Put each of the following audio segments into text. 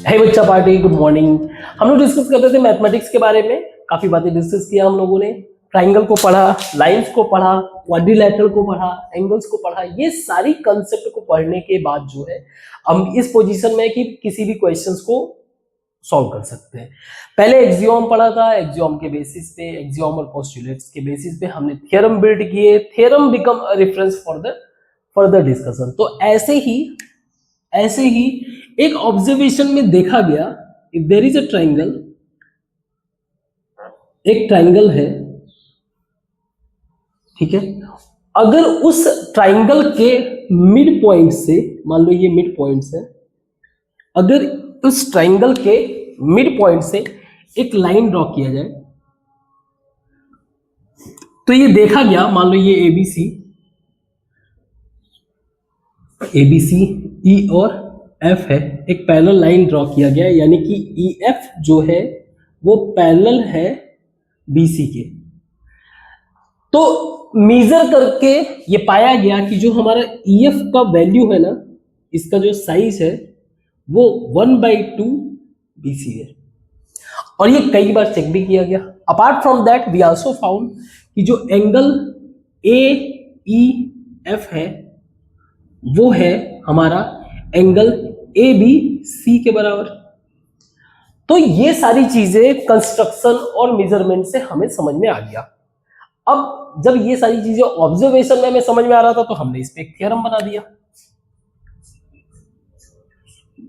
हे बच्चा party, good morning. हम लोग डिस्कस कर रहे थे मैथमेटिक्स के बारे में, काफी बातें डिस्कस किया हम लोगों ने। ट्राइंगल को पढ़ा, लाइंस को पढ़ा, क्वाड्रिलेटरल को पढ़ा, एंगल्स को पढ़ा। ये सारी कंसेप्ट को पढ़ने के बाद जो है हम इस पोजीशन में कि किसी भी क्वेश्चंस को सॉल्व कर सकते हैं। पहले एक्सियोम पढ़ा था, एक्सियोम के बेसिस पे, एक्सियोम और पोस्टुलेट्स के बेसिस पे हमने थ्योरम बिल्ड किए। Theorem become a reference for the further discussion. तो ऐसे ही एक ऑब्जर्वेशन में देखा गया, if there is a triangle, एक ट्राइंगल है, ठीक है, अगर उस ट्राइंगल के मिड पॉइंट से, मान लो ये मिड पॉइंट है, अगर उस ट्राइंगल के मिड पॉइंट से एक लाइन ड्रॉ किया जाए तो ये देखा गया, मान लो ये एबीसी ई और एफ है, एक पैरेलल लाइन ड्रॉ किया गया, यानी कि ई एफ जो है वो पैरेलल है बीसी के। तो मेजर करके ये पाया गया कि जो हमारा ई एफ का वैल्यू है ना, इसका जो साइज है वो 1/2 बीसी है, और ये कई बार चेक भी किया गया। Apart from that we also found कि जो एंगल ए ई एफ है वो है हमारा एंगल ए बी सी के बराबर। तो ये सारी चीजें कंस्ट्रक्शन और मेजरमेंट से हमें समझ में आ गया। अब जब ये सारी चीजें ऑब्जर्वेशन में हमें समझ में आ रहा था तो हमने इस पे एक थ्योरम बना दिया।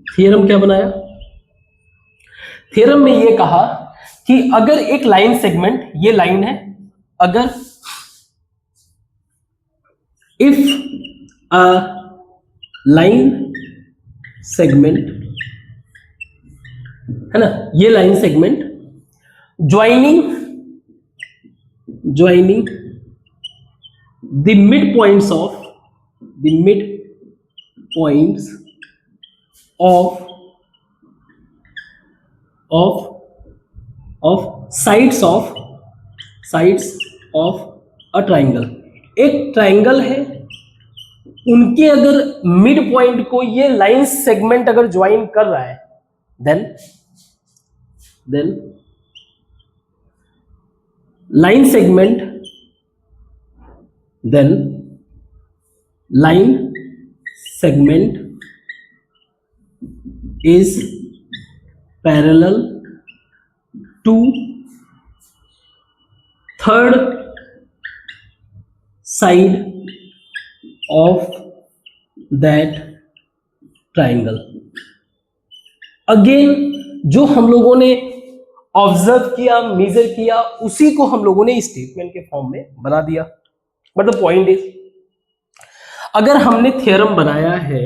थ्योरम क्या बनाया? थ्योरम में ये कहा कि अगर एक लाइन सेगमेंट, ये लाइन है, अगर इफ अ लाइन सेगमेंट है ना, ये line segment joining the mid points of sides of a triangle, एक ट्राइंगल है, उनके अगर मिड पॉइंट को ये लाइन सेगमेंट अगर ज्वाइन कर रहा है, then line segment is parallel to third side of that triangle। Again जो हम लोगों ने ऑब्जर्व किया, मेजर किया, उसी को हम लोगों ने स्टेटमेंट के फॉर्म में बना दिया। बट द पॉइंट इज, अगर हमने थ्योरम बनाया है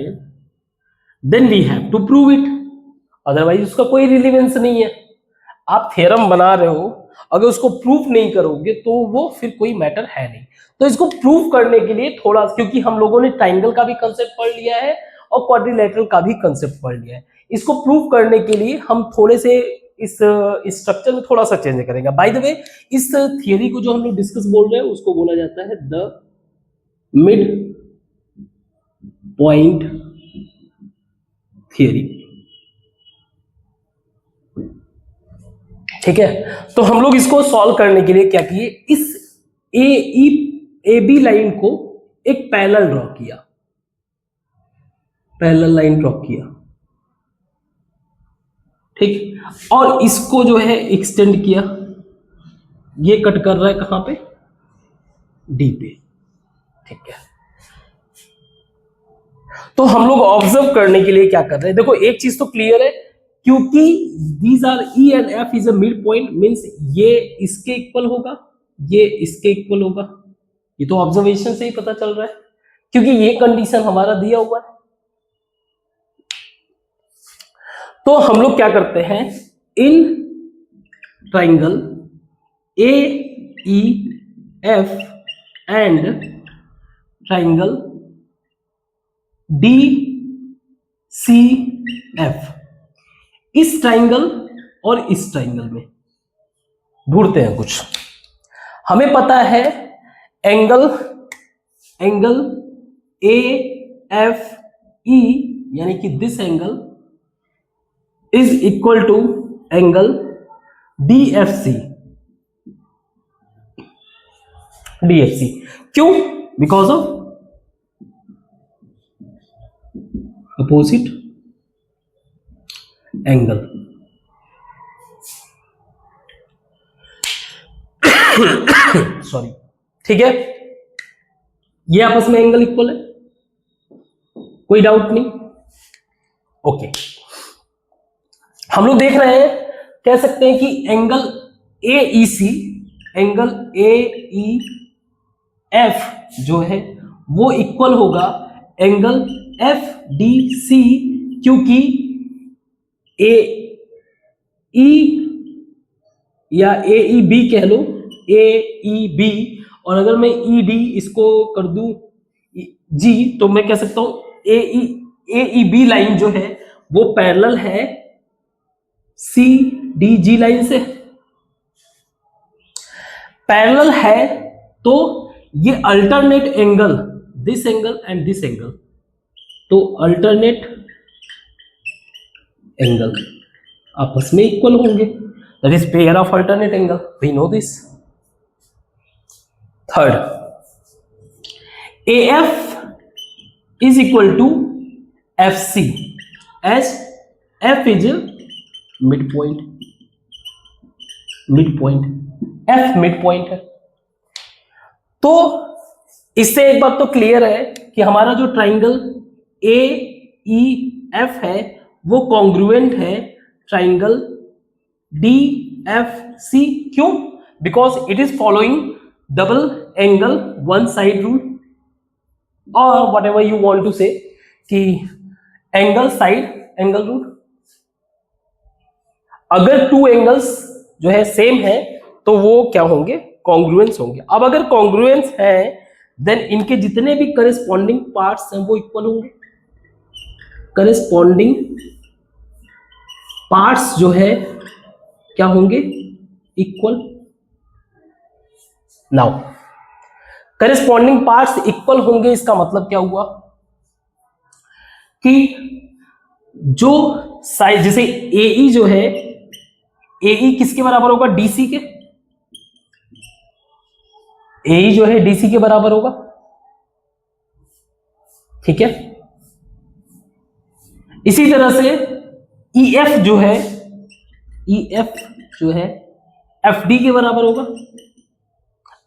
then we have to prove it, otherwise उसका कोई रिलेवेंस नहीं है। आप थ्योरम बना रहे हो, अगर उसको प्रूफ नहीं करोगे तो वो फिर कोई मैटर है नहीं। तो इसको प्रूफ करने के लिए थोड़ा, क्योंकि हम लोगों ने ट्राइंगल का भी कंसेप्ट पढ़ लिया है और क्वाड्रिलेटरल का भी कंसेप्ट पढ़ लिया है, इसको प्रूफ करने के लिए हम थोड़े से इस स्ट्रक्चर में थोड़ा सा चेंज करेंगे। बाय द वे, इस थियरी को जो हम लोग डिस्कस बोल रहे हैं उसको बोला जाता है द मिड पॉइंट थियरी, ठीक है। तो हम लोग इसको सॉल्व करने के लिए क्या किए, इस ए बी लाइन को एक पैरेलल ड्रॉ किया, पैरेलल लाइन ड्रॉ किया, ठीक, और इसको जो है एक्सटेंड किया, ये कट कर रहा है कहां पे, डी पे, ठीक है। तो हम लोग ऑब्जर्व करने के लिए क्या कर रहे हैं, देखो एक चीज तो क्लियर है, क्योंकि these R E and F is a mid point, means ये इसके इक्वल होगा, ये इसके इक्वल होगा, ये तो ऑब्जर्वेशन से ही पता चल रहा है, क्योंकि ये कंडीशन हमारा दिया हुआ है। तो हम लोग क्या करते हैं, in triangle A E F and triangle D C F, इस ट्राइंगल और इस ट्राइंगल में ढूंढते हैं कुछ। हमें पता है एंगल ए एफ ई, यानी कि this angle is equal to angle DFC। DFC क्यों? Because of opposite angle. Sorry, ठीक है, ये आपस में एंगल इक्वल है, कोई डाउट नहीं। ओके, हम लोग देख रहे हैं, कह सकते हैं कि एंगल AEC, एंगल AEF जो है वो इक्वल होगा एंगल FDC, क्योंकि AE या AEB कह लो, AEB, और अगर मैं ED इसको कर दूं G, तो मैं कह सकता हूं AEB लाइन जो है वो पैरेलल है CDG लाइन से। पैरेलल है तो ये alternate angle, this angle and this angle, तो अल्टरनेट एंगल आपस में इक्वल होंगे, that is pair of alternate angle, we know this. Third, AF is equal to FC as F is midpoint, F midpoint है। तो इससे एक बात तो क्लियर है कि हमारा जो ट्राइंगल AEF है वो कॉन्ग्रुएंट है ट्राइंगल DFC। क्यों? Because it is following double angle one side rule, और whatever you want to say कि एंगल साइड एंगल रूल। अगर टू एंगल्स जो है सेम है तो वो क्या होंगे? कॉन्ग्रुएंस होंगे। अब अगर कॉन्ग्रुएंस है देन इनके जितने भी करेस्पॉन्डिंग पार्ट्स हैं वो इक्वल होंगे। करेस्पॉन्डिंग पार्ट्स जो है क्या होंगे? Equal. Now corresponding parts equal होंगे, इसका मतलब क्या हुआ कि जो साइड, जैसे AE जो है, AE किसके बराबर होगा? DC के। AE जो है DC के बराबर होगा, ठीक है। इसी तरह से EF जो है, EF जो है FD के बराबर होगा,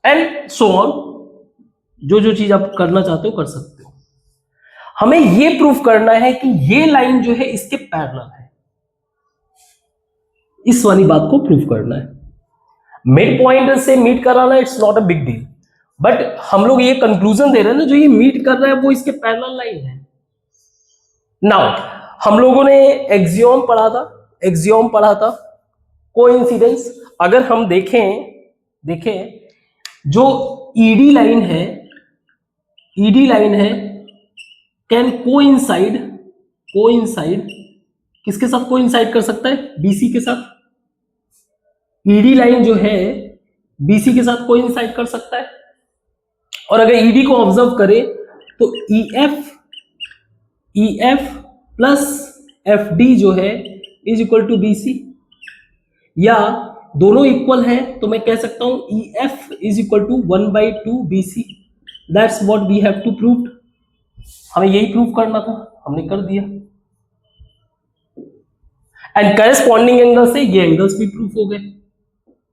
एंड सो ऑन। जो जो चीज आप करना चाहते हो कर सकते हो। हमें यह प्रूफ करना है कि ये लाइन जो है इसके पैरेलल है, इस वाली बात को प्रूफ करना है। मिड पॉइंट से मीट कराना it's not a big deal, but हम लोग ये कंक्लूजन दे रहे हैं ना, जो ये मीट कर रहा है वो इसके पैरेलल लाइन है। नाउ हम लोगों ने एक्सियोम पढ़ा था कोइंसिडेंस। अगर हम देखें जो ED लाइन है कैन कोइंसाइड किसके साथ कोइंसाइड कर सकता है? BC के साथ। ED लाइन जो है BC के साथ कोइंसाइड कर सकता है। और अगर ED को ऑब्जर्व करें तो EF प्लस FD जो है इज इक्वल टू BC, या दोनों इक्वल है तो मैं कह सकता हूं EF is equal to 1/2 BC। That's what we have to prove. हमें यही प्रूव करना था, हमने कर दिया। एंड करेस्पॉन्डिंग एंगल से ये एंगल्स भी प्रूफ हो गए।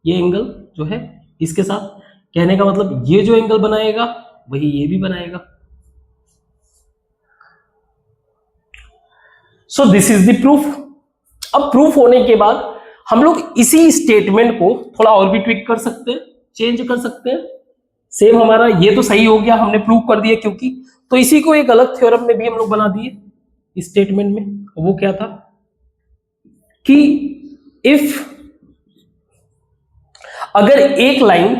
ये एंगल जो है इसके साथ, कहने का मतलब ये जो एंगल बनाएगा वही ये भी बनाएगा। So this is the proof. अब प्रूफ होने के बाद हम लोग इसी स्टेटमेंट को थोड़ा और भी ट्विक कर सकते हैं, चेंज कर सकते हैं। सेम हमारा ये तो सही हो गया, हमने प्रूव कर दिया, क्योंकि तो इसी को एक अलग थ्योरम में भी हम लोग बना दिए इस स्टेटमेंट में। वो क्या था कि अगर एक लाइन,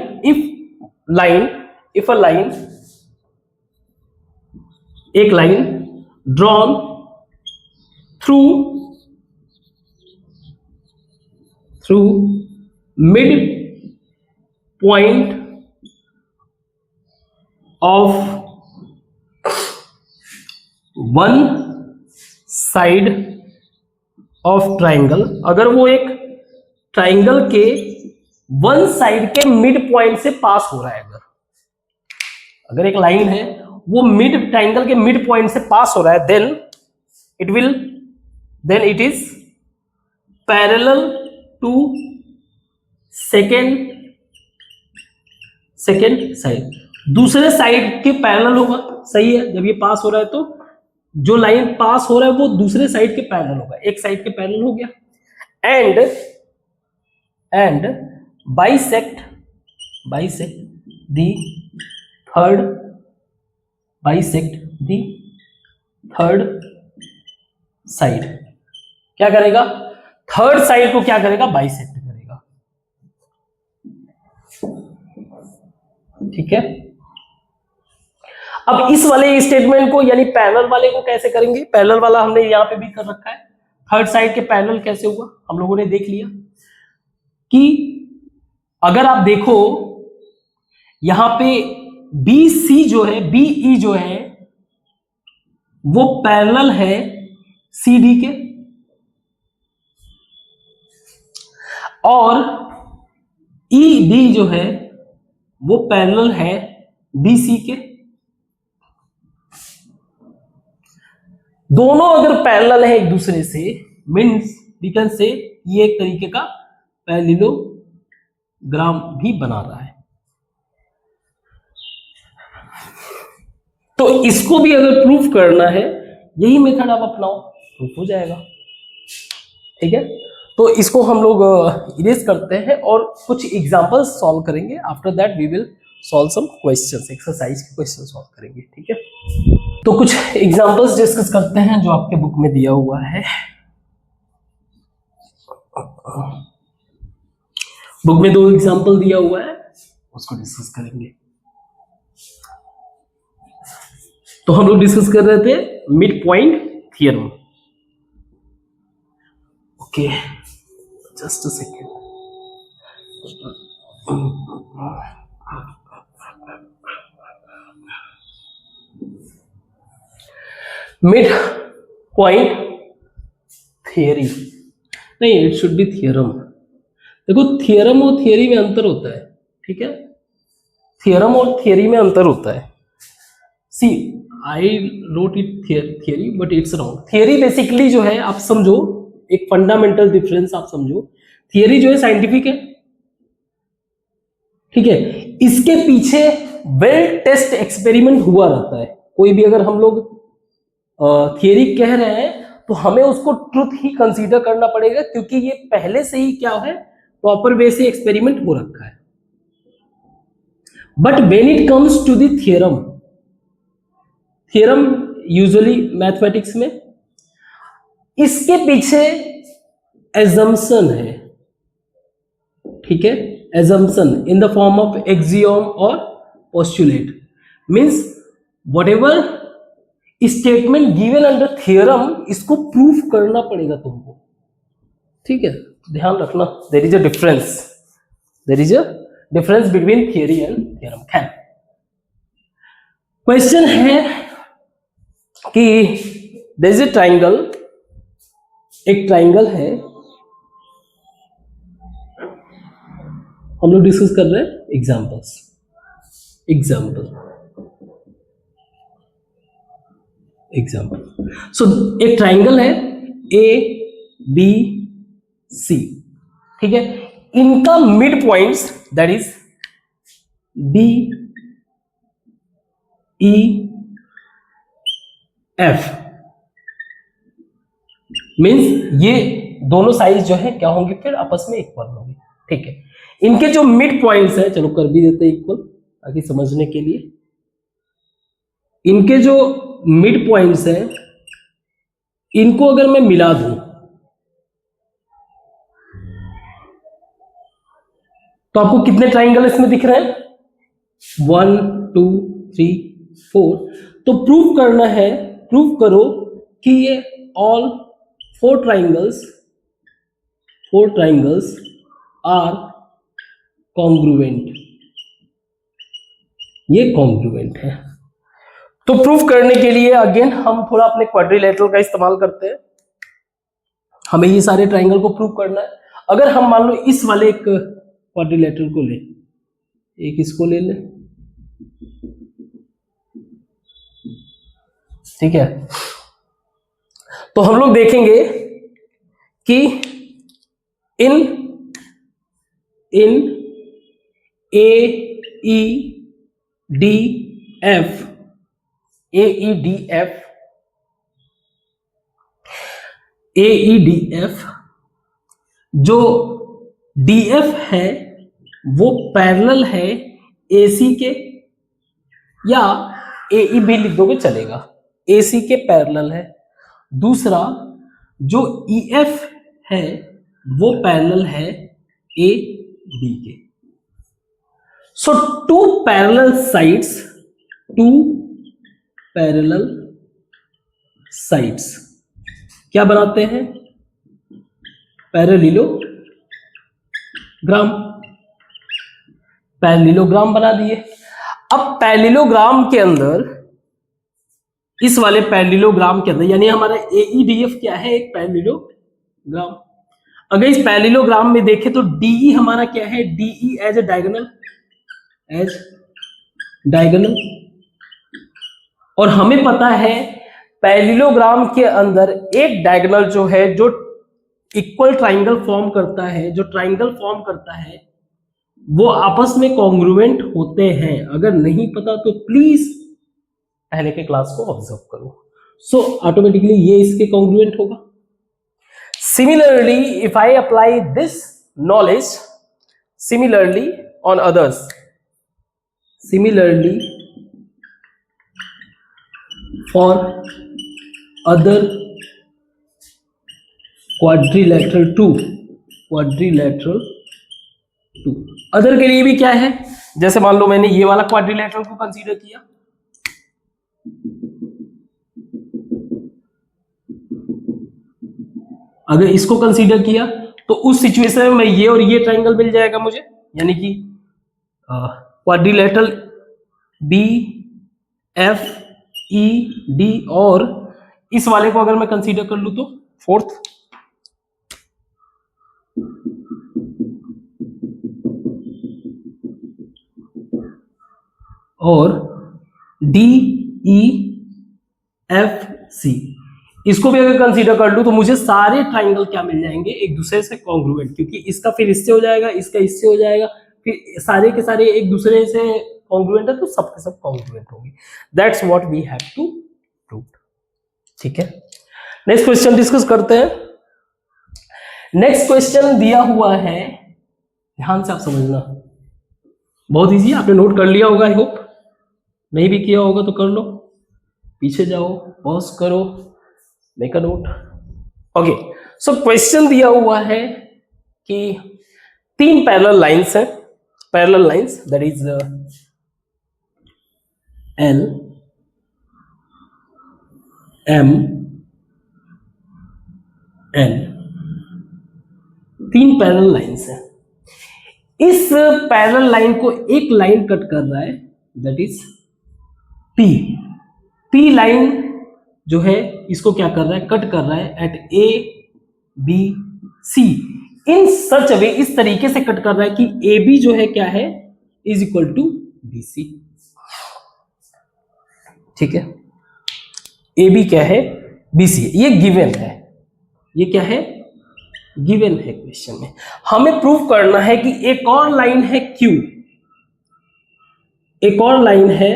एक line drawn through mid point of one side of triangle, अगर वो एक ट्राइंगल के वन साइड के मिड पॉइंट से पास हो रहा है, अगर एक लाइन है वो मिड ट्राइंगल के मिड पॉइंट से पास हो रहा है, then it is parallel to second side, दूसरे साइड के पैरेलल होगा। सही है, जब ये पास हो रहा है तो जो लाइन पास हो रहा है वो दूसरे साइड के पैरेलल होगा, एक साइड के पैरेलल हो गया। And bisect the third side, क्या करेगा, थर्ड साइड को क्या करेगा, बाइसेक्ट करेगा। ठीक है, अब इस वाले स्टेटमेंट को यानी पैरेलल वाले को कैसे करेंगे, पैरेलल वाला हमने यहां पे भी कर रखा है, थर्ड साइड के पैरेलल कैसे हुआ हम लोगों ने देख लिया कि अगर आप देखो यहां पे BC जो है, BE जो है वो पैरेलल है CD के, और ED जो है वो पैरेलल है BC के। दोनों अगर पैरेलल है एक दूसरे से, मीन्स वी कैन से ये एक तरीके का पैरेललोग्राम भी बना रहा है। तो इसको भी अगर प्रूफ करना है, यही मेथड आप अपनाओ, प्रूफ हो जाएगा। ठीक है, तो इसको हम लोग इरेज करते हैं और कुछ एग्जांपल्स सॉल्व करेंगे। After that we will solve some questions, exercise के क्वेश्चन सॉल्व करेंगे। ठीक है, तो कुछ एग्जांपल्स डिस्कस करते हैं जो आपके बुक में दिया हुआ है। बुक में 2 एग्जांपल दिया हुआ है, उसको डिस्कस करेंगे। तो हम लोग डिस्कस कर रहे थे mid point theorem. Okay, just a second. Mid point theory नहीं, इट शुड बी थियरम। देखो, थियरम और थियरी में अंतर होता है। ठीक है, थियरम और थियरी में अंतर होता है। See I wrote it theory but it's wrong. Theory basically जो है, आप समझो एक फंडामेंटल डिफरेंस आप समझो, थियरी जो है साइंटिफिक है। ठीक है, इसके पीछे वेल टेस्ट एक्सपेरिमेंट हुआ रहता है। कोई भी अगर हम लोग थियरी कह रहे हैं तो हमें उसको ट्रुथ ही कंसीडर करना पड़ेगा, क्योंकि ये पहले से ही क्या है, प्रॉपर वे से एक्सपेरिमेंट हो रखा है। But when it comes to the theorem usually mathematics में इसके पीछे एजम्पशन है। ठीक है, assumption in the form of axiom और postulate, means whatever statement given under theorem, इसको प्रूफ करना पड़ेगा तुमको। ठीक है, ध्यान रखना, there is a difference between theory and theorem. खैर, क्वेश्चन है कि देयर इज अ ट्राइंगल, एक ट्राइंगल है, हम लोग डिस्कस कर रहे हैं एग्जांपल। सो एक ट्राइंगल है ABC। ठीक है, इनका mid points that is DEF, means ये दोनों साइज जो है क्या होंगे, फिर आपस में इक्वल होंगे। ठीक है, इनके जो मिड पॉइंट्स है, चलो कर भी देते हैं इक्वल ताकि समझने के लिए। इनके जो मिड पॉइंट्स है, इनको अगर मैं मिला दूं तो आपको कितने ट्राइंगल इसमें दिख रहे हैं, 1 2 3 4। तो प्रूफ करना है, प्रूफ करो कि ये ऑल 4 ट्राइंगल्स आर कॉन्ग्रुएंट, ये कॉन्ग्रुएंट है। तो प्रूफ करने के लिए अगेन हम थोड़ा अपने क्वाड्रिलेटरल का इस्तेमाल करते हैं। हमें ये सारे ट्राइंगल को प्रूव करना है। अगर हम मान लो इस वाले एक क्वाड्रिलेटरल को ले, एक इसको ले ले, ठीक है, तो हम लोग देखेंगे कि इन ए ई डी एफ, ए ई डी एफ, ए ई डी एफ, जो डी एफ है वो पैरेलल है एसी के, या ए ई बी लिख दोगे चलेगा, एसी के पैरेलल है। दूसरा जो ई एफ है वो पैरेलल है ए बी के। So two parallel sides, two parallel sides क्या बनाते हैं? पैरेललोग्राम, पैरेललोग्राम बना दिए। अब पैरेललोग्राम के अंदर, इस वाले पैरेललोग्राम के अंदर, यानी हमारा एईडीएफ क्या है? एक पैरेललोग्राम। अगर इस पैरेललोग्राम में देखें तो डीई हमारा क्या है? D E as a diagonal, as diagonal. और हमें पता है पैरेललोग्राम के अंदर एक डायगोनल जो है, जो इक्वल ट्राइंगल फॉर्म करता है, जो ट्राइंगल फॉर्म करता है, वो आपस में कॉन्ग्रुएंट होते हैं। अगर नहीं पता तो प्लीज पहले के क्लास को ऑब्जर्व करो। सो ऑटोमेटिकली ये इसके कॉन्ग्रुएंट होगा। Similarly if I apply this knowledge similarly on others, similarly for other quadrilateral two, quadrilateral two, other के लिए भी क्या है? जैसे मान लो मैंने ये वाला क्वाड्रिलेटरल को कंसीडर किया, अगर इसको कंसीडर किया तो उस सिचुएशन में मैं ये और ये ट्राइंगल मिल जाएगा मुझे, यानी कि quadrilateral B F E D, और इस वाले को अगर मैं कंसीडर कर लूं तो फोर्थ, और डी ई एफ सी, इसको भी अगर कंसीडर कर लूं तो मुझे सारे ट्राइंगल क्या मिल जाएंगे? एक दूसरे से कॉन्ग्रुएंट, क्योंकि इसका फिर इससे हो जाएगा, इसका इससे हो जाएगा, फिर सारे के सारे एक दूसरे से कॉन्ग्रुएंट है तो सबके सब कॉन्ग्रुएंट होंगे। That's what we have to prove. ठीक है, नेक्स्ट क्वेश्चन डिस्कस करते हैं। नेक्स्ट क्वेश्चन दिया हुआ है, ध्यान से आप समझना, बहुत इजी, आपने नोट कर लिया होगा, आई होप। नहीं भी किया होगा तो कर लो, पीछे जाओ, पॉज करो, make a note. Okay, so question दिया हुआ है कि तीन पैरेलल लाइंस है, parallel lines, that is L M N, तीन पैरेलल लाइंस है। इस पैरेलल लाइन को एक लाइन कट कर रहा है, that is P. P line जो है इसको क्या कर रहा है? कट कर रहा है एट ए बी सी इन सच वे, इस तरीके से कट कर रहा है कि ए बी जो है क्या है? Is equal to B C. ठीक है, ए बी क्या है? B C. ये गिवन है, ये क्या है? गिवन है क्वेश्चन में। हमें प्रूव करना है कि एक और लाइन है क्यू, एक और लाइन है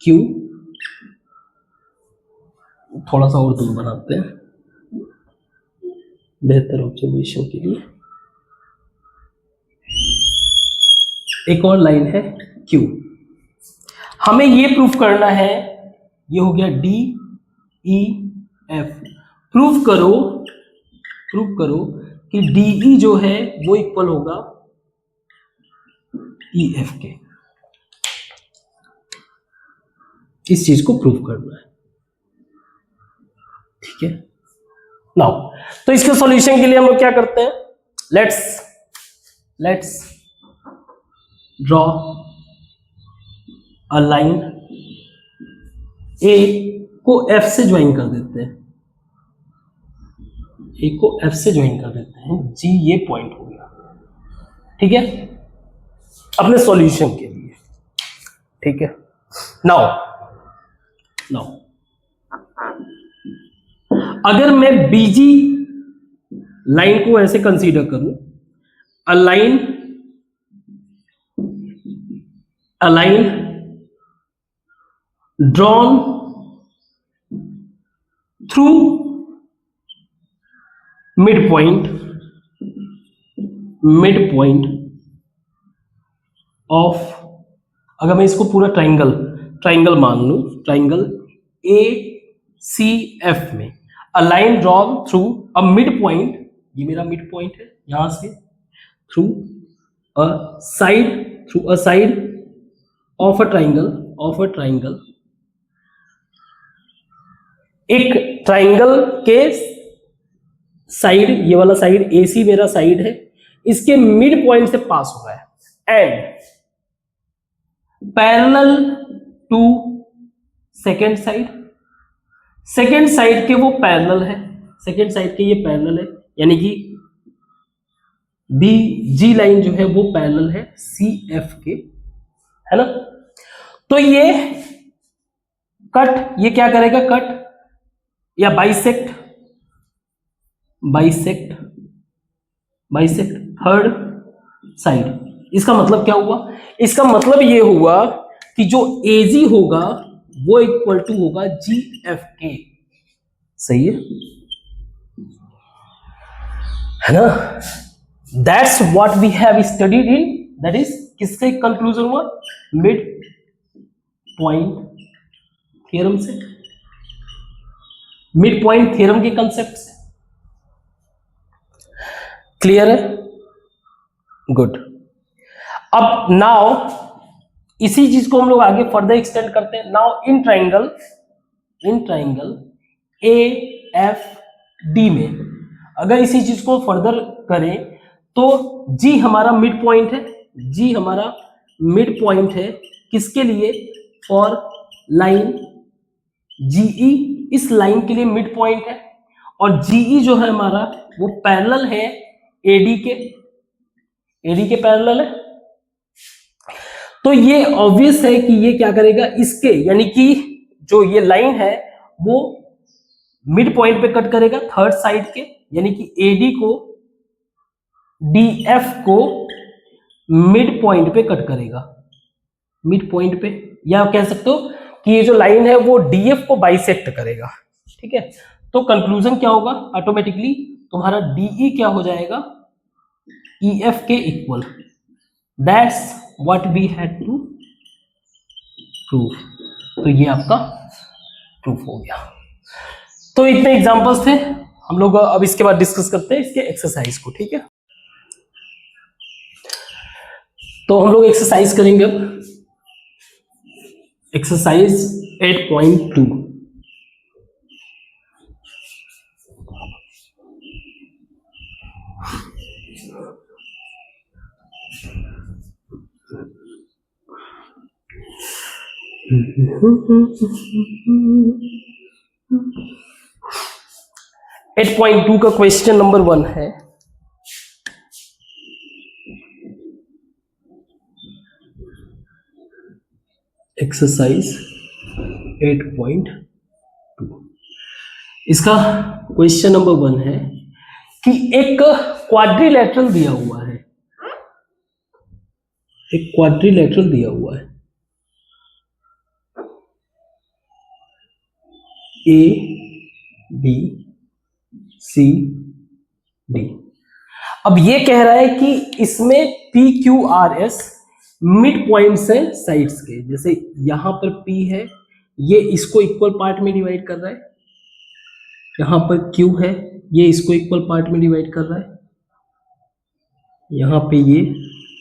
क्यू, थोड़ा सा और दूर बनाते हैं बेहतर ऑब्जर्वेशन के लिए। एक और लाइन है क्यू, हमें ये प्रूफ करना है, ये हो गया डी ई एफ। प्रूफ करो, प्रूफ करो कि डीई जो है वो इक्वल होगा ई एफ के। इस चीज को प्रूव करना है। ठीक है, नाउ तो इसके सॉल्यूशन के लिए हम लोग क्या करते हैं? लेट्स ड्रॉ अ लाइन, ए को एफ से ज्वाइन कर देते हैं, ए को एफ से ज्वाइन कर देते हैं, जी ये पॉइंट हो गया, ठीक है, अपने सॉल्यूशन के लिए, ठीक है। नाउ अगर मैं बीजी लाइन को ऐसे कंसीडर करूं, a line drawn through midpoint of, अगर मैं इसको पूरा ट्राइंगल मान लूं, ट्राइंगल ए सी एफ में a line drawn through a mid point, ये मेरा मिड पॉइंट है यहां से, through a side of a triangle, एक ट्राइंगल के साइड, ये वाला साइड ए सी मेरा साइड है, इसके मिड पॉइंट से पास हो रहा है and parallel to second side के वो पैरेलल है, सेकेंड साइड के ये पैरेलल है, यानी कि बी जी लाइन जो है वो पैरेलल है सी एफ के, है ना। तो ये कट, ये क्या करेगा, कट या बाइसेक्ट थर्ड साइड। इसका मतलब क्या हुआ, इसका मतलब ये हुआ कि जो एजी होगा वो इक्वल टू होगा जी एफ के, सही है ना। That's what we have studied in, that is किससे कंक्लूजन हुआ, मिड पॉइंट थ्योरम से, मिड पॉइंट थ्योरम के कंसेप्ट से। क्लियर है, गुड। अब नाउ इसी चीज को हम लोग आगे फर्दर एक्सटेंड करते हैं। Now in triangle A F D में अगर इसी चीज को फर्दर करें तो जी हमारा मिड पॉइंट है किसके लिए, फॉर लाइन जीई, इस लाइन के लिए मिड पॉइंट है, और जीई जो है हमारा वो पैरेलल है एडी के पैरेलल है। तो ये ऑब्वियस है कि ये क्या करेगा, इसके यानी कि जो ये लाइन है वो मिड पॉइंट पे कट करेगा थर्ड साइड के, यानी कि एडी को डीएफ को मिड पॉइंट पे कट करेगा, मिड पॉइंट पे, या कह सकते हो कि ये जो लाइन है वो डीएफ को बाइसेक्ट करेगा, ठीक है। तो कंक्लूजन क्या होगा, ऑटोमेटिकली तुम्हारा डीई क्या हो जाएगा, ईएफ के इक्वल। That's what we had to prove. तो ये आपका प्रूफ हो गया। तो इतने एग्जांपल्स थे, हम लोग अब इसके बाद डिस्कस करते हैं इसके एक्सरसाइज को, ठीक है। तो हम लोग एक्सरसाइज करेंगे अब, एक्सरसाइज 8.2। एट पॉइंट टू का क्वेश्चन नंबर 1 है, एक्सरसाइज 8.2। इसका क्वेश्चन नंबर 1 है कि एक क्वाड्रिलेटरल दिया हुआ है, एक क्वाड्रिलेटरल दिया हुआ है, ए बी सी डी। अब ये कह रहा है कि इसमें P Q R S mid points है साइड्स के, जैसे यहां पर P है, ये इसको इक्वल पार्ट में डिवाइड कर रहा है, यहां पर Q है, ये इसको इक्वल पार्ट में डिवाइड कर रहा है, यहां पे ये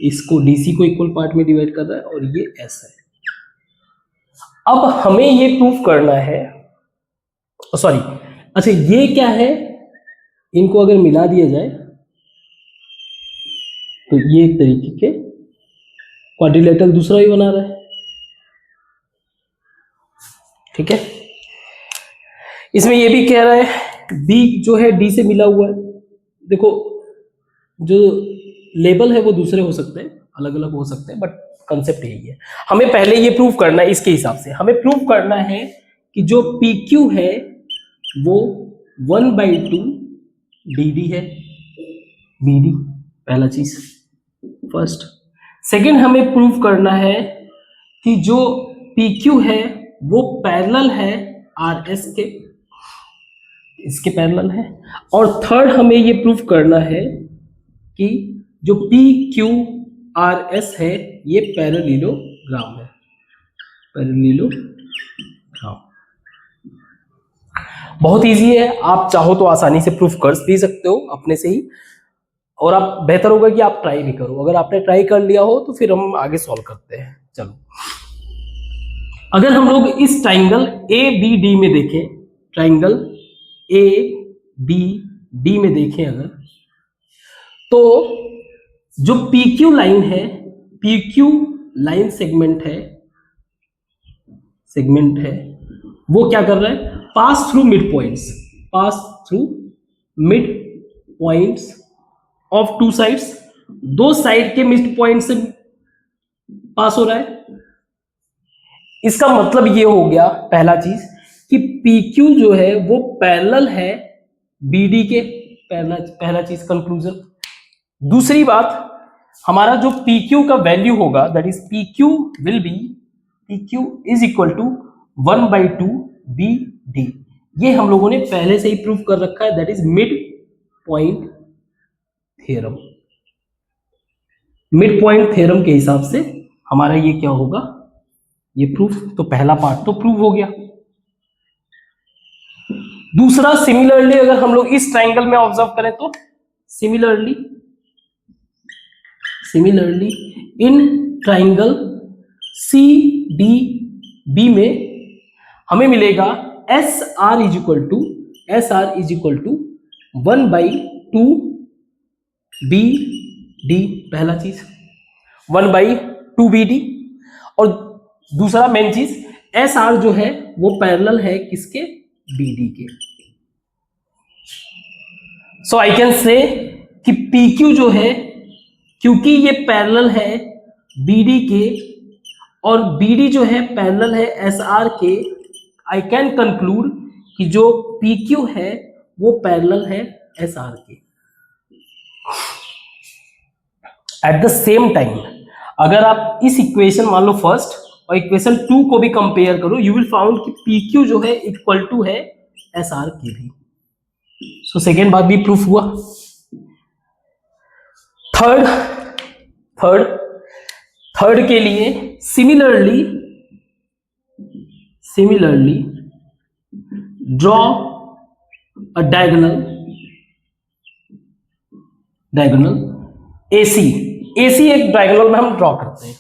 इसको DC को इक्वल पार्ट में डिवाइड कर रहा है, और ये S है। अब हमें ये प्रूफ करना है, सॉरी, अच्छा ये क्या है, इनको अगर मिला दिया जाए तो ये एक तरीके के क्वाड्रिलेटरल दूसरा ही बना रहा है, ठीक है। इसमें ये भी कह रहा है बी जो है डी से मिला हुआ है। देखो जो लेबल है वो दूसरे हो सकते हैं, अलग अलग हो सकते हैं, बट कंसेप्ट यही है। हमें पहले ये प्रूव करना है, इसके हिसाब से हमें प्रूव करना है कि जो पी क्यू है वो 1/2 डी डी है, बी डी, पहला चीज फर्स्ट। सेकेंड हमें प्रूव करना है कि जो पी क्यू है वो पैरेलल है आर एस के, इसके पैरेलल है। और थर्ड हमें ये प्रूव करना है कि जो पी क्यू आर एस है ये पैरेललोग्राम है, पैरेललोग्राम। बहुत इजी है, आप चाहो तो आसानी से प्रूफ कर भी सकते हो अपने से ही, और आप बेहतर होगा कि आप ट्राई भी करो। अगर आपने ट्राई कर लिया हो तो फिर हम आगे सॉल्व करते हैं। चलो, अगर हम लोग इस ट्राइंगल ए बी डी में देखें, ट्राइंगल ए बी डी में देखें अगर, तो जो पी क्यू लाइन है, पी क्यू लाइन सेगमेंट है, वो क्या कर रहा है, pass through mid points of two sides, दो साइड के मिड पॉइंट से पास हो रहा है। इसका मतलब ये हो गया पहला चीज कि PQ जो है वो पैरेलल है BD के, पहला चीज कंक्लूजन। दूसरी बात, हमारा जो PQ का वैल्यू होगा, that is PQ is equal to 1/2 BD, ये हम लोगों ने पहले से ही प्रूव कर रखा है, that is mid point theorem. Mid point theorem के हिसाब से हमारा ये क्या होगा, ये प्रूफ, तो पहला पार्ट तो प्रूव हो गया। दूसरा, सिमिलरली अगर हम लोग इस ट्राइंगल में ऑब्जर्व करें तो सिमिलरली इन ट्राइंगल CDB में हमें मिलेगा SR is equal to 1/2 BD, पहला चीज 1/2 BD। और दूसरा मेन चीज, SR जो है वो पैरेलल है किसके, BD के। सो आई कैन से कि PQ जो है, क्योंकि ये पैरेलल है BD के और BD जो है पैरेलल है SR के, आई कैन कंक्लूड कि जो PQ है वो पैरेलल है SR के। एट द सेम टाइम अगर आप इस इक्वेशन मान लो फर्स्ट और इक्वेशन 2 को भी कंपेयर करो, यू विल फाउंड कि PQ जो है इक्वल टू है SR के भी। सो सेकेंड बात भी प्रूफ हुआ। थर्ड के लिए similarly draw a diagonal AC एक डायगोनल में हम ड्रॉ करते हैं,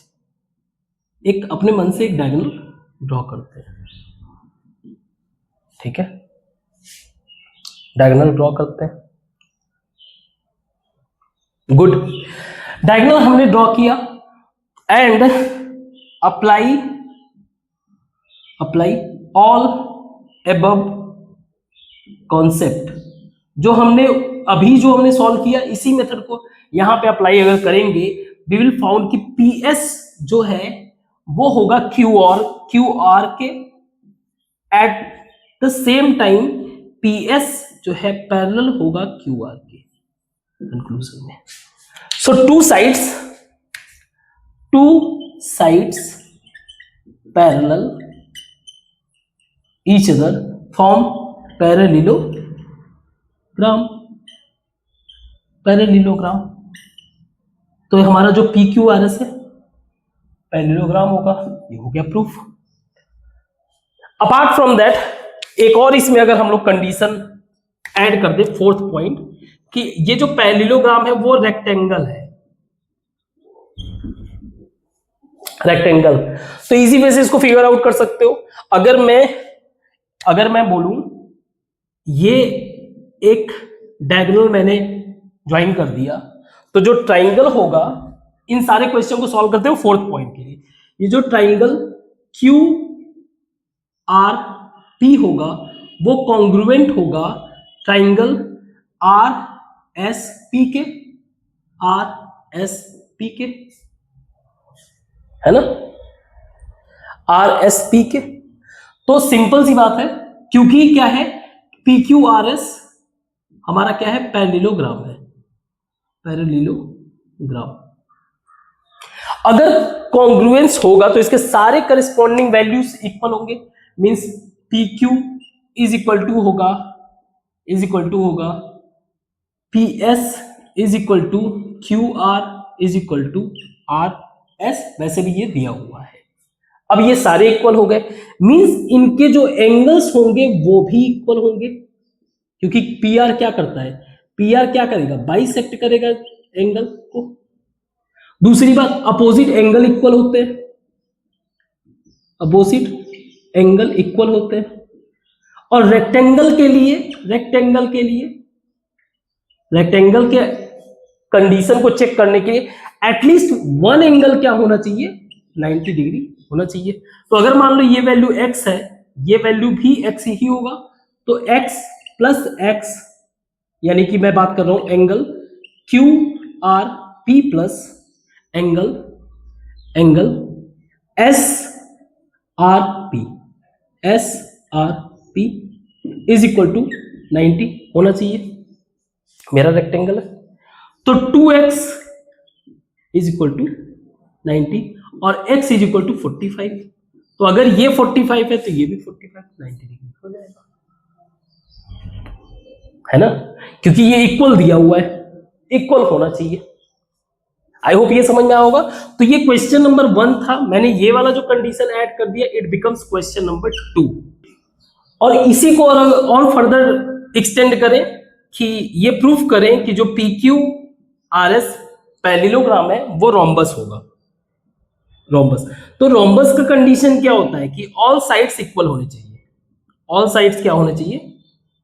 एक अपने मन से एक डायगोनल ड्रॉ करते हैं, ठीक है, डायगोनल ड्रॉ करते हैं। गुड, डायगोनल हमने ड्रॉ किया and apply all above concept. जो हमने सॉल्व किया, इसी मेथड को यहां पे अप्लाई अगर करेंगे, वी विल फाउंड कि PS जो है वो होगा QR के, at the same time PS जो है पैरेलल होगा QR के, कंक्लूजन में। So two sides parallel each other form parallelogram. तो हमारा जो PQRS है पैरेललोग्राम होगा, ये हो गया प्रूफ। अपार्ट फ्रॉम दैट, एक और इसमें अगर हम लोग कंडीशन ऐड कर दे, फोर्थ पॉइंट, कि ये जो पैरेललोग्राम है वो रेक्टेंगल है, तो इजी वे से इसको फिगर आउट कर सकते हो। अगर मैं बोलूं ये एक डायगोनल मैंने ज्वाइन कर दिया, तो जो ट्राइंगल होगा, इन सारे क्वेश्चन को सॉल्व करते हो फोर्थ पॉइंट के लिए, ये जो ट्राइंगल QRP होगा वो कॉन्ग्रुएंट होगा ट्राइंगल आर एस पी के, आर एस पी के, है ना, आर एस पी के। तो सिंपल सी बात है, क्योंकि क्या है, पी क्यू आर एस हमारा क्या है, पैरेललोग्राम है, पैरेललोग्राम। अगर कॉन्ग्रुएंस होगा तो इसके सारे करस्पॉन्डिंग वैल्यूज इक्वल होंगे, means P Q is equal to होगा P S is equal to Q R is equal to R S, वैसे भी ये दिया हुआ है। अब ये सारे इक्वल हो गए, मींस इनके जो एंगल्स होंगे वो भी इक्वल होंगे, क्योंकि पी आर क्या करता है, पी आर क्या करेगा, बाइसेक्ट करेगा एंगल को। दूसरी बात, अपोजिट एंगल इक्वल होते हैं, अपोजिट एंगल इक्वल होते हैं। और रेक्टेंगल के कंडीशन को चेक करने के लिए एटलीस्ट वन एंगल क्या होना चाहिए, 90 डिग्री होना चाहिए। तो अगर मान लो ये वैल्यू x है, ये वैल्यू भी x ही होगा, तो x प्लस x, यानी कि मैं बात कर रहा हूं angle Q R P plus angle S R P is equal to 90 होना चाहिए, मेरा रेक्टेंगल है। तो 2x इज इक्वल टू 90 और x इज इक्वल टू 45। तो अगर ये 45 है तो ये भी 45, 90 डिग्री हो जाएगा, है ना, क्योंकि ये इक्वल दिया हुआ है, इक्वल होना चाहिए। आई होप ये समझ में आया होगा। तो ये क्वेश्चन नंबर 1 था, मैंने ये वाला जो कंडीशन ऐड कर दिया, इट बिकम्स क्वेश्चन नंबर 2। और इसी को और फर्दर एक्सटेंड करें कि ये प्रूफ करें कि जो P Q R S parallelogram है वो रोम्बस होगा, रोम्बस। तो रोम्बस का कंडीशन क्या होता है कि ऑल साइड्स इक्वल होने चाहिए, ऑल साइड्स क्या होने चाहिए,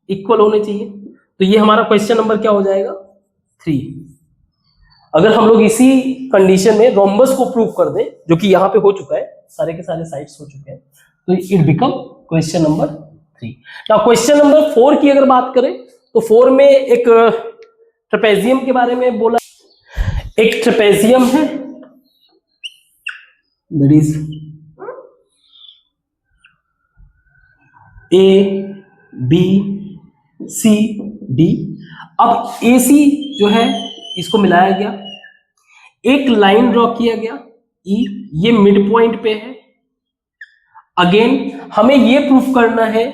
इक्वल होने चाहिए। तो ये हमारा क्वेश्चन नंबर क्या हो जाएगा, 3। अगर हम लोग इसी कंडीशन में रोम्बस को प्रूव कर दें, जो कि यहाँ पे हो चुका है, सारे के सारे साइड्स हो चुके हैं, तो it become question number 3। Now question number 4 की अगर बात करें तो 4 में एक ट्रेपेजियम के बारे में बोला, एक ट्रेपेजियम है, that is A B C D. अब ए सी जो है इसको मिलाया गया, एक लाइन ड्रॉ किया गया ई, ये मिड पॉइंट पे है। अगेन हमें ये प्रूफ करना है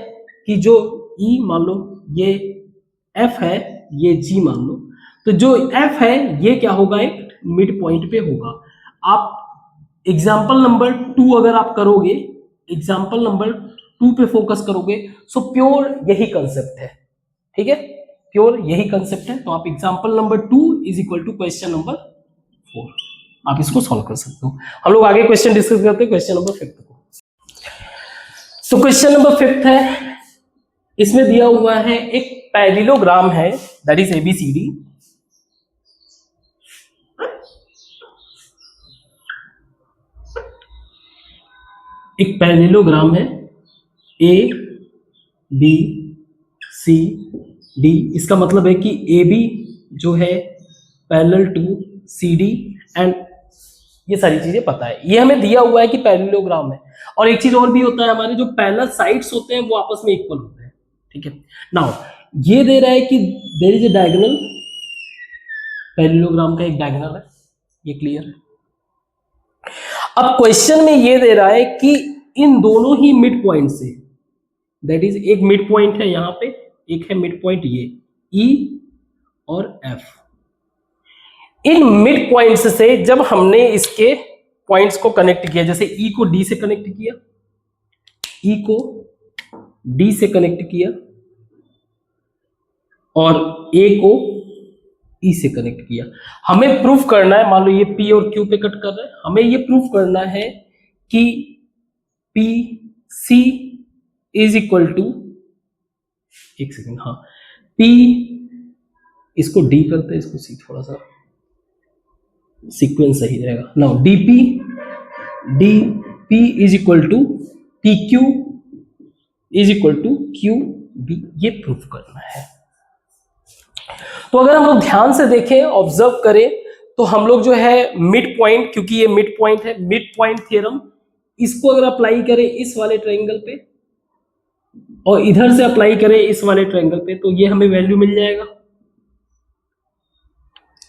कि जो ई मान लो ये एफ है, ये जी मान लो, तो जो एफ है ये क्या होगा, एक मिड पॉइंट पे होगा। आप एग्जाम्पल नंबर 2 अगर आप करोगे, एग्जाम्पल नंबर 2 पे फोकस करोगे, सो प्योर यही कंसेप्ट है, ठीक है, प्योर यही कंसेप्ट है। तो आप example number 2 is equal to question number 4, आप इसको सॉल्व कर सकते हो। हम लोग आगे क्वेश्चन डिस्कस करते हैं क्वेश्चन नंबर 5 को। तो क्वेश्चन नंबर 5 है, इसमें दिया हुआ है एक पैरेललोग्राम है, दैट इज एबीसीडी। एक पैरेललोग्राम है ए बी सी डी, इसका मतलब है कि ए बी जो है parallel to C D, and ये सारी चीजें पता है, ये हमें दिया हुआ है कि पैरेललोग्राम है। और एक चीज और भी होता है, हमारे जो पैरेलल साइड्स होते हैं वो आपस में इक्वल होते हैं, ठीक है। नाउ ये दे रहा है कि there is a diagonal, parallelogram का एक डायगोनल है, ये क्लियर है। अब क्वेश्चन में ये दे रहा है कि इन दोनों ही मिड पॉइंट से, दैट इज एक मिड पॉइंट है यहाँ पे, एक है मिड पॉइंट ये ई और एफ, इन मिड पॉइंट्स से जब हमने इसके पॉइंट्स को कनेक्ट किया, जैसे ई को डी से कनेक्ट किया, ई को डी से कनेक्ट किया और ए को ई से कनेक्ट किया, हमें प्रूफ करना है, मान लो ये पी और क्यू पे कट कर रहा है, हमें ये प्रूफ करना है कि P C is equal to, एक सेकेंड, हाँ, पी, इसको डी करते हैं, इसको सी, थोड़ा सा सीक्वेंस सही रहेगा। Now D P is equal to P Q is equal to Q B, ये प्रूफ करना है, तो अगर हम लोग ध्यान से देखें, ऑब्जर्व करें, तो हम लोग जो है मिड पॉइंट, क्योंकि ये मिड पॉइंट है, मिड पॉइंट थ्योरम, इसको अगर अप्लाई करें इस वाले ट्रायंगल पे और इधर से अप्लाई करें इस वाले ट्रायंगल पे, तो ये हमें वैल्यू मिल जाएगा,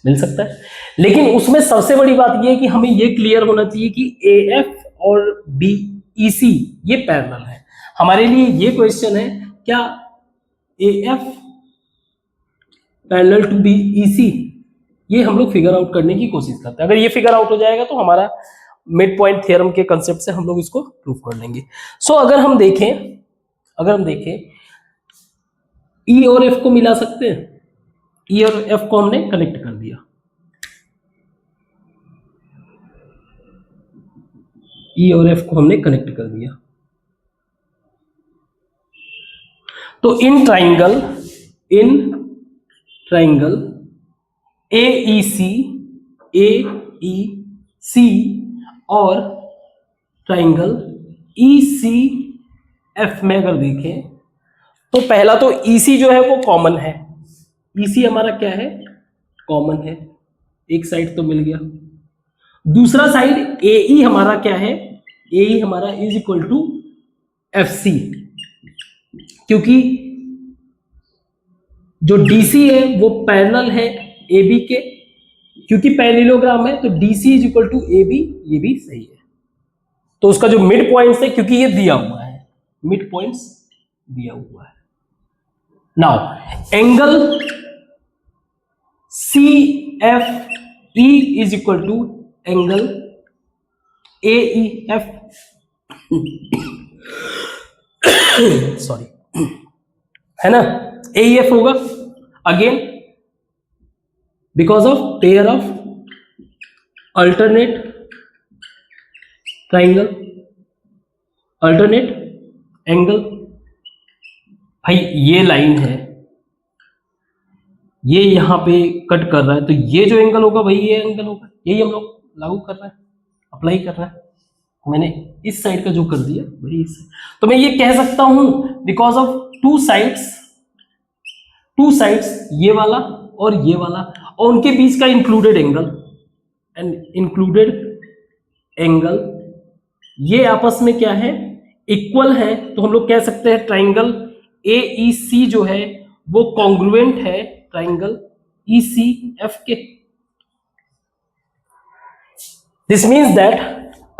मिल सकता है। लेकिन उसमें सबसे बड़ी बात ये है कि हमें ये क्लियर होना चाहिए कि AF और BEC ये पैरेलल है। हमारे लिए ये क्वेश्चन है, क्या AF पैरेलल टू BEC, ये हम लोग फिगर आउट करने की कोशिश करते हैं। अगर ये फिगर आउट हो जाएगा तो हमारा मिड पॉइंट थ्योरम के कंसेप्ट से हम लोग इसको प्रूव कर लेंगे। सो अगर हम देखें E और F को मिला सकते हैं, E और F को हमने कनेक्ट कर दिया, E और F को हमने कनेक्ट कर दिया, तो इन ट्राइंगल AEC और ट्राइंगल ECF में अगर देखें तो पहला तो EC जो है वो कॉमन है, EC हमारा क्या है, कॉमन है, एक साइड तो मिल गया। दूसरा साइड AE हमारा क्या है, AE हमारा इज इक्वल टू FC, क्योंकि जो DC है वो पैरेलल है AB के, क्योंकि पैरेललोग्राम है तो DC is equal to AB, ये भी सही है। तो उसका जो मिड पॉइंट्स है, क्योंकि ये दिया हुआ है, मिड पॉइंट्स दिया हुआ है। Now angle CFE is equal to angle AEF sorry, है ना, AEF होगा again because of pair of alternate triangle, alternate angle. भाई ये लाइन है, ये यहां पे कट कर रहा है, तो ये जो एंगल होगा भाई ये एंगल होगा, यही हम लोग लागू कर रहे हैं, अप्लाई कर रहे हैं। मैंने इस साइड का जो कर दिया वही इस, तो मैं ये कह सकता हूं बिकॉज ऑफ टू साइड्स, ये वाला और ये वाला, और उनके बीच का इंक्लूडेड एंगल, ये आपस में क्या है, इक्वल है। तो हम लोग कह सकते हैं ट्राइंगल AEC जो है वो कॉन्ग्रुएंट है ट्राइंगल ECF के। दिस मीन्स दैट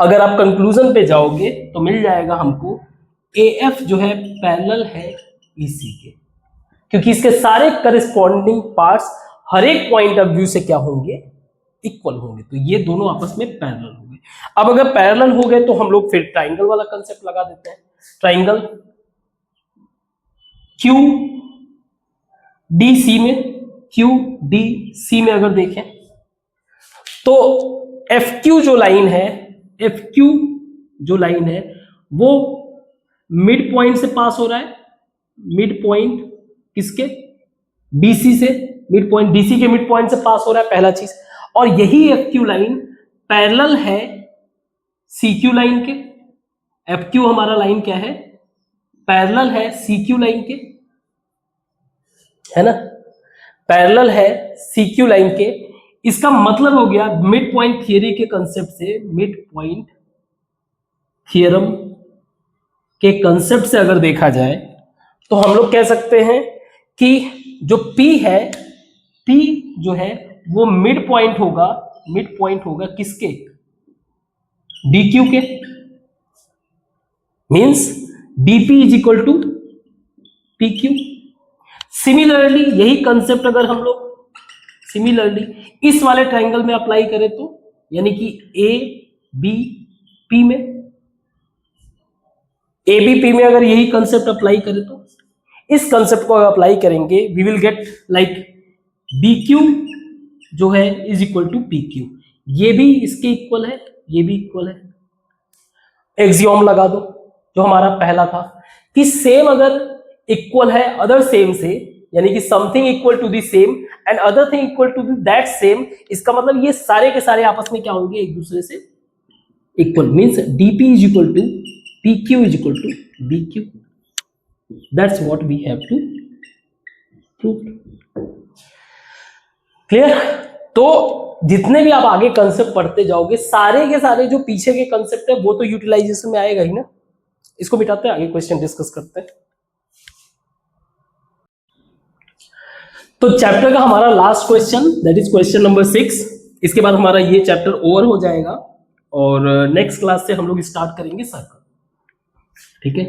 अगर आप कंक्लूजन पे जाओगे तो मिल जाएगा हमको AF जो है पैरेलल है EC के, क्योंकि इसके सारे करस्पॉन्डिंग पार्ट्स हर एक पॉइंट ऑफ व्यू से क्या होंगे, इक्वल होंगे, तो ये दोनों आपस में पैरेलल होंगे। अब अगर पैरेलल हो गए तो हम लोग फिर ट्राइंगल वाला कंसेप्ट लगा देते हैं। ट्राइंगल QDC में अगर देखें तो FQ जो लाइन है वो मिड पॉइंट से पास हो रहा है, मिड पॉइंट किसके, DC से, मिड पॉइंट DC के मिड पॉइंट से पास हो रहा है, पहला चीज। और यही FQ लाइन पैरेलल है CQ लाइन के, FQ हमारा लाइन क्या है, पैरेलल है CQ लाइन के, है ना, पैरेलल है CQ लाइन के। इसका मतलब हो गया मिड पॉइंट थियरी के कंसेप्ट से, मिड पॉइंट थियरम के कंसेप्ट से अगर देखा जाए तो हम लोग कह सकते हैं कि जो P है, P जो है वो मिड पॉइंट होगा किसके, DQ के, means DP is equal to PQ। Similarly यही कंसेप्ट अगर हम लोग सिमिलरली इस वाले ट्राइंगल में अप्लाई करें तो, यानी कि ABP में अगर यही कंसेप्ट अप्लाई करें तो, इस कंसेप्ट को अप्लाई करेंगे we will get like BQ जो है इज इक्वल टू PQ, ये भी इसके इक्वल है, ये भी इक्वल है। एक्सियोम लगा दो जो हमारा पहला था कि सेम अगर इक्वल है अदर सेम से, यानी कि something equal to the same and other thing equal to that same, इसका मतलब ये सारे के सारे आपस में क्या होंगे, एक दूसरे से equal, means DP is equal to PQ is equal to BQ। That's what we have to prove. Clear? तो जितने भी आप आगे कंसेप्ट पढ़ते जाओगे, सारे के सारे जो पीछे के कंसेप्ट है वो तो यूटिलाइजेशन में आएगा ही ना। इसको मिटाते हैं, आगे क्वेश्चन डिस्कस करते हैं। तो चैप्टर का हमारा last question, that is question number 6। इसके बाद हमारा ये चैप्टर ओवर हो जाएगा और नेक्स्ट क्लास से हम लोग स्टार्ट करेंगे सर्कल। ठीक है?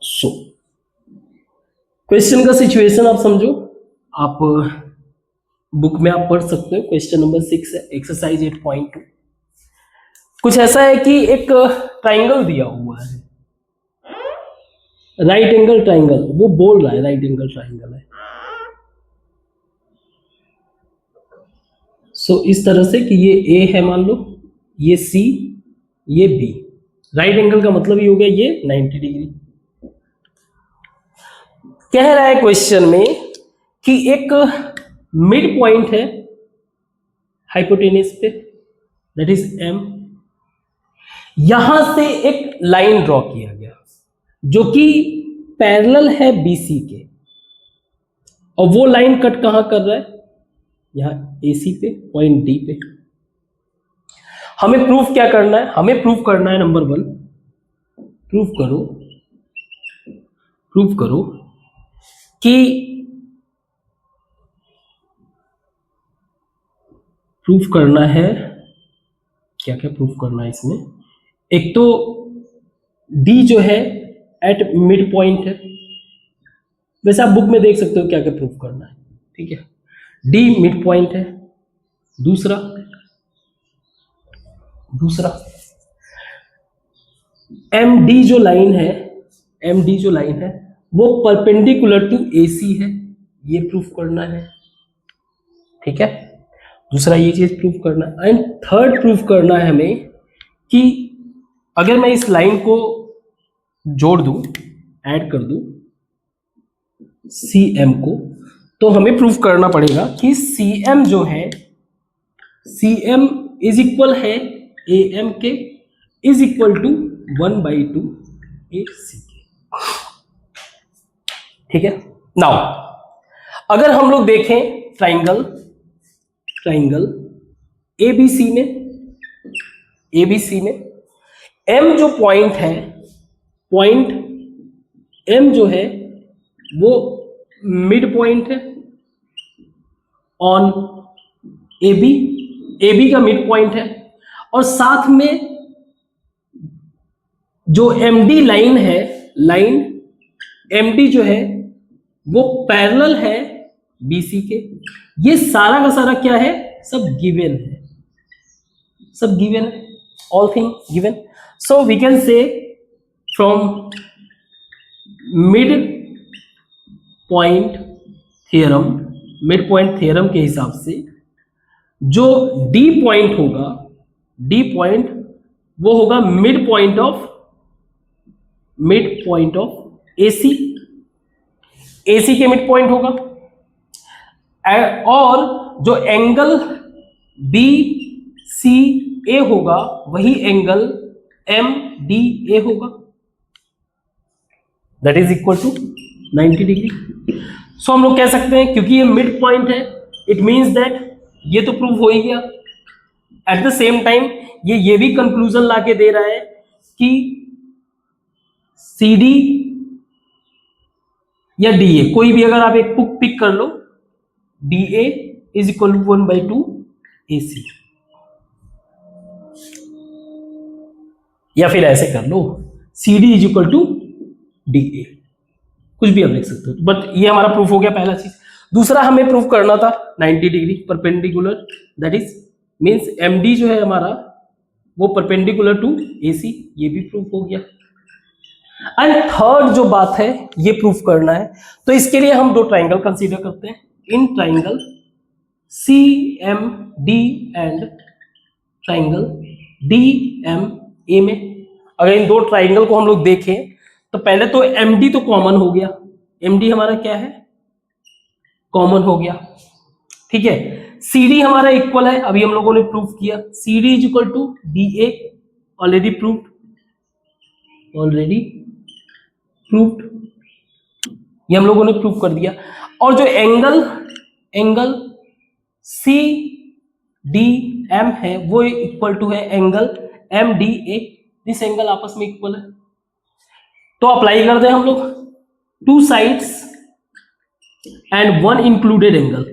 सो क्वेश्चन का सिचुएशन आप समझो, आप बुक में आप पढ़ सकते हो। क्वेश्चन नंबर 6 है, एक्सरसाइज 8.2। कुछ ऐसा है कि एक ट्राइंगल दिया हुआ है, राइट एंगल ट्राइंगल, वो बोल रहा है राइट एंगल ट्राइंगल है। सो इस तरह से कि ये ए है मान लो, ये सी, ये बी। राइट एंगल का मतलब ये हो गया ये 90 डिग्री। कह रहा है क्वेश्चन में कि एक मिड पॉइंट है हाइपोटेनस पे, दैट इज एम। यहां से एक लाइन ड्रॉ किया गया जो कि पैरेलल है बीसी के, और वो लाइन कट कहां कर रहा है? यहां एसी पे, पॉइंट डी पे। हमें प्रूफ क्या करना है? हमें प्रूफ करना है नंबर 1, प्रूफ करो कि प्रूफ करना है, क्या क्या प्रूफ करना है इसमें। एक तो डी जो है एट मिड पॉइंट है, वैसे आप बुक में देख सकते हो क्या क्या प्रूफ करना है। ठीक है, डी मिड पॉइंट है। दूसरा एम डी जो लाइन है वो परपेंडिकुलर टू एसी है, ये प्रूफ करना है। ठीक है, दूसरा ये चीज प्रूफ करना है। एंड थर्ड प्रूफ करना है हमें कि अगर मैं इस लाइन को जोड़ दूं, ऐड कर दूं सी एम को, तो हमें प्रूफ करना पड़ेगा कि सी एम जो है, सी एम इज इक्वल है ए एम के, इज इक्वल टू 1/2 ए सी के। ठीक है, नाउ अगर हम लोग देखें ट्राइंगल एबीसी में एम जो पॉइंट है, पॉइंट एम जो है वो मिड पॉइंट है ऑन एबी का मिड पॉइंट है, और साथ में जो एमडी लाइन है, लाइन एमडी जो है वो पैरेलल है बीसी के। ये सारा का सारा क्या है? सब गिवन है, all thing given. So we can say from mid point theorem के हिसाब से जो डी पॉइंट वो होगा मिड पॉइंट ऑफ एसी के मिड पॉइंट होगा, और जो एंगल बी सी ए होगा वही एंगल एम डी ए होगा, that is equal to 90 degree. So हम लोग कह सकते हैं क्योंकि ये मिड पॉइंट है, इट मीन्स दैट ये तो प्रूव हो ही गया। एट द सेम टाइम ये भी कंक्लूजन लाके दे रहा है कि सी डी या डी ए, कोई भी अगर आप एक पिक कर लो, D A is equal to 1/2 A C, या फिर ऐसे कर लो C D is equal to D A, कुछ भी आप लिख सकते हो। बट ये हमारा प्रूफ हो गया पहला चीज। दूसरा हमें प्रूफ करना था 90 degree perpendicular, that is means MD जो है हमारा वो परपेंडिकुलर टू एसी, ये भी प्रूफ हो गया। एंड थर्ड जो बात है ये प्रूफ करना है, तो इसके लिए हम दो ट्राइंगल कंसीडर करते हैं। In triangle C M D and triangle D M A में अगर इन दो ट्राइंगल को हम लोग देखें तो पहले तो एमडी तो कॉमन हो गया, एमडी हमारा क्या है? कॉमन हो गया। ठीक है, सीडी हमारा इक्वल है, अभी हम लोगों ने प्रूफ किया, CD is equal to D A, already proved, ये हम लोगों ने प्रूफ कर दिया। और जो एंगल सी डी एम है वो इक्वल टू है angle M D A, this angle आपस में इक्वल है। तो अप्लाई कर दें हम लोग, two sides and one included angle,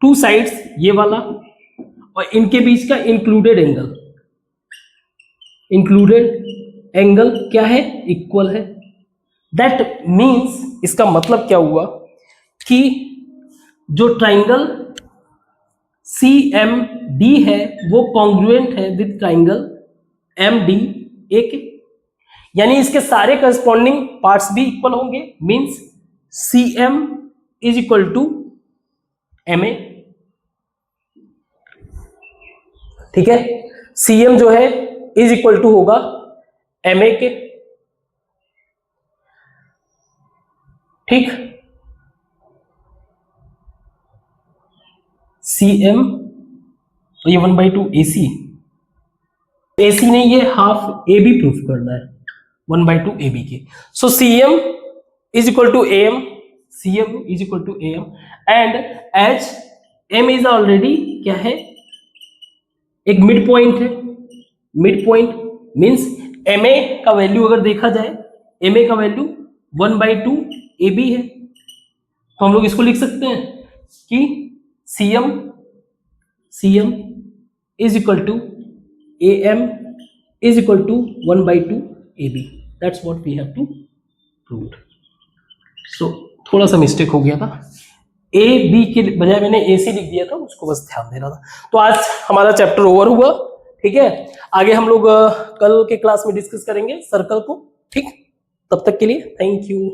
two sides ये वाला और इनके बीच का इंक्लूडेड एंगल क्या है, इक्वल है। दैट मीन्स इसका मतलब क्या हुआ कि जो ट्राइंगल सी एम डी है वो कॉन्ग्रुएंट है with triangle M D A के, यानी इसके सारे करस्पॉन्डिंग पार्ट्स भी इक्वल होंगे। Means C M is equal to M A, ठीक है। सी एम जो है इज इक्वल टू होगा एम ए के, ठीक। सी एम तो ये 1/2 AC, AC नहीं ये हाफ ए बी प्रूफ करना है 1/2 AB के। So C M is equal to A M, C M is equal to A M, and as M is already क्या है, एक मिड पॉइंट है। Mid point means M A का value अगर देखा जाए, एम ए का वैल्यू 1/2 AB है, तो हम लोग इसको लिख सकते हैं कि C M is equal to A M is equal to 1/2 AB। That's what we have to prove. So थोड़ा सा मिस्टेक हो गया था, ए बी के बजाय मैंने ए सी लिख दिया था, उसको बस ध्यान देना था। तो आज हमारा चैप्टर ओवर हुआ, ठीक है। आगे हम लोग कल के क्लास में डिस्कस करेंगे सर्कल को, ठीक। तब तक के लिए थैंक यू।